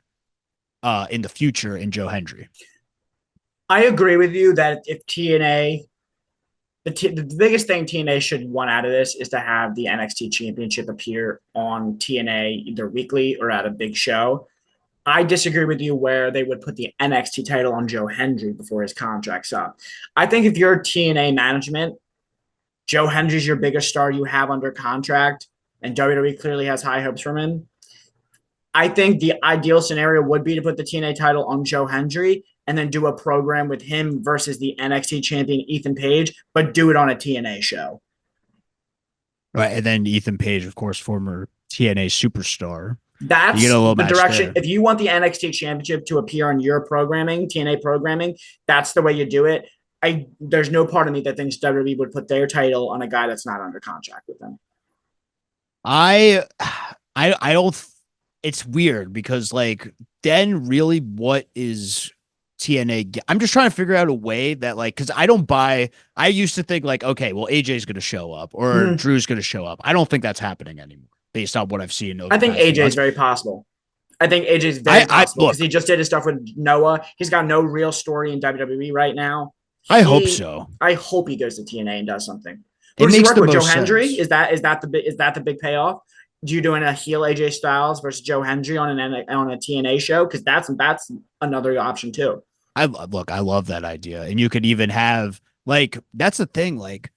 in the future in Joe Hendry. I agree with you that if TNA, the biggest thing TNA should want out of this is to have the NXT Championship appear on TNA either weekly or at a big show. I disagree with you where they would put the NXT title on Joe Hendry before his contract's up. I think if you're TNA management, Joe Hendry's your biggest star you have under contract, and WWE clearly has high hopes from him. I think the ideal scenario would be to put the TNA title on Joe Hendry and then do a program with him versus the NXT champion Ethan Page, but do it on a TNA show. Right, and then Ethan Page, of course, former TNA superstar. That's the direction. If you want the NXT championship to appear on your programming, TNA programming, that's the way you do it. There's no part of me that thinks WWE would put their title on a guy that's not under contract with them. I don't. It's weird because like then really what is TNA? I'm just trying to figure out a way that like because I don't buy. I used to think like okay, well AJ's going to show up or Drew's going to show up. I don't think that's happening anymore based on what I've seen. I think AJ is very possible. I think AJ is very possible because he just did his stuff with Noah. He's got no real story in WWE right now. I hope so. I hope he goes to TNA and does something. It makes the most Joe sense. Hendry? Is that the big payoff? You doing a heel AJ Styles versus Joe Hendry on a TNA show? Because that's another option too. I love that idea, and you could even have like that's the thing. Like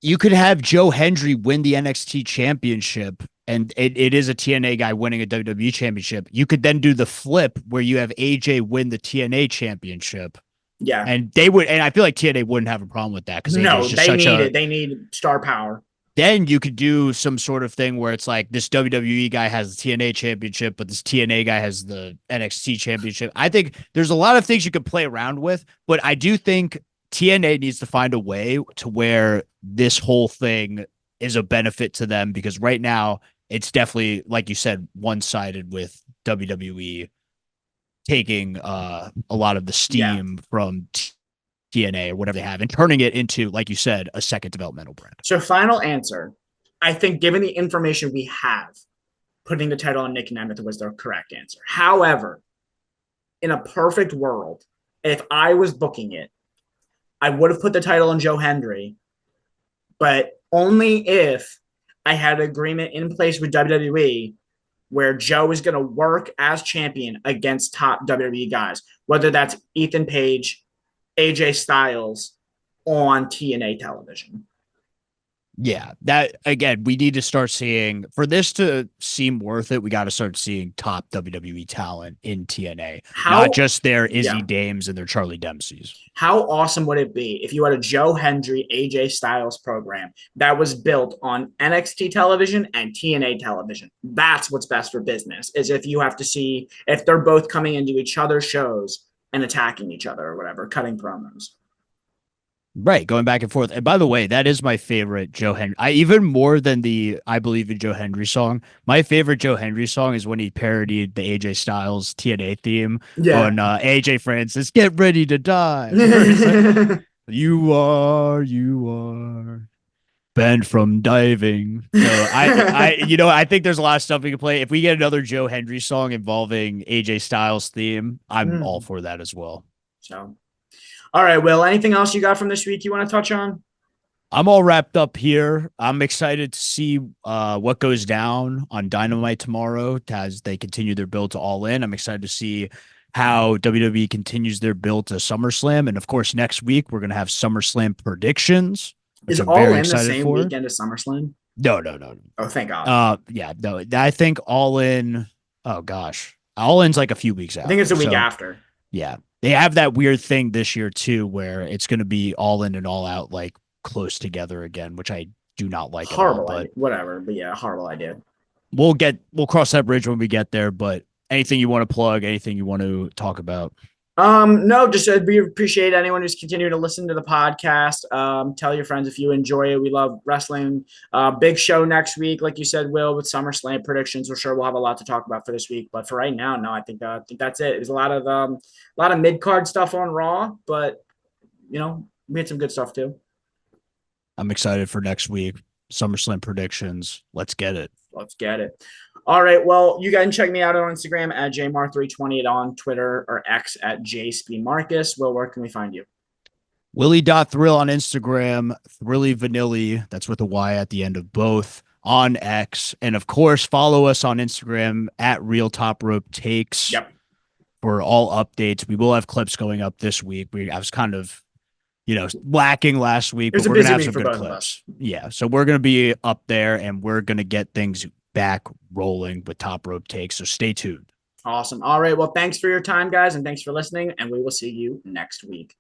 you could have Joe Hendry win the NXT championship, and it is a TNA guy winning a WWE championship. You could then do the flip where you have AJ win the TNA championship. Yeah, and they would, and I feel like TNA wouldn't have a problem with that because they need star power. Then you could do some sort of thing where it's like this WWE guy has the TNA championship, but this TNA guy has the NXT championship. I think there's a lot of things you could play around with, but I do think TNA needs to find a way to where this whole thing is a benefit to them because right now it's definitely, like you said, one-sided with WWE taking a lot of the steam from TNA or whatever they have and turning it into, like you said, a second developmental brand. So final answer, I think given the information we have, putting the title on Nick Nemeth was the correct answer. However, in a perfect world, if I was booking it, I would have put the title on Joe Hendry, but only if I had an agreement in place with WWE where Joe is going to work as champion against top WWE guys, whether that's Ethan Page, AJ Styles on TNA television. Yeah, that again, we need to start seeing for this to seem worth it. We got to start seeing top WWE talent in TNA, not just their Izzy Dames and their Charlie Dempseys. How awesome would it be if you had a Joe Hendry, AJ Styles program that was built on NXT television and TNA television? That's what's best for business, is if you have to see if they're both coming into each other's shows and attacking each other or whatever, cutting promos. Right, going back and forth. And by the way, that is my favorite Joe Hendry. Even more than the I Believe in Joe Hendry song, my favorite Joe Hendry song is when he parodied the AJ Styles TNA theme on AJ Francis, Get Ready to Die. Like, you are banned from diving. So I think there's a lot of stuff we can play. If we get another Joe Hendry song involving AJ Styles theme, I'm all for that as well. So all right, Will, anything else you got from this week you want to touch on? I'm all wrapped up here. I'm excited to see what goes down on Dynamite tomorrow as they continue their build to All In. I'm excited to see how WWE continues their build to SummerSlam. And, of course, next week we're going to have SummerSlam predictions. Is All In the same weekend as SummerSlam? No. Oh, thank God. No. I think All In Oh gosh. All In's like a few weeks I think it's after. a week So after. yeah. They have that weird thing this year too, where it's gonna be All In and All Out like close together again, which I do not like at all. Horrible But idea. Whatever. But yeah, horrible idea. we'll cross that bridge when we get there. But anything you want to plug, anything you want to talk about? No, just we appreciate anyone who's continuing to listen to the podcast. Tell your friends if you enjoy it. We love wrestling. Big show next week, like you said, Will, with SummerSlam predictions. We're sure we'll have a lot to talk about for this week. But for right now, no, I think that's it. There's a lot of mid card stuff on Raw, but we had some good stuff too. I'm excited for next week. SummerSlam predictions. Let's get it. Let's get it. All right. Well, you can check me out on Instagram at jmar320 and on Twitter or X at jspeedmarcus. Will, where can we find you? Willie.thrill on Instagram, Thrilly Vanilli, that's with a Y at the end of both, on X. And of course, follow us on Instagram at Real Top Rope Takes Yep. for all updates. We will have clips going up this week. I was kind of, lacking last week, but we're going to have some good clips. Yeah. So we're going to be up there and we're going to get things back rolling with Top Rope Takes. So stay tuned. Awesome. All right. Well, thanks for your time, guys, and thanks for listening. And we will see you next week.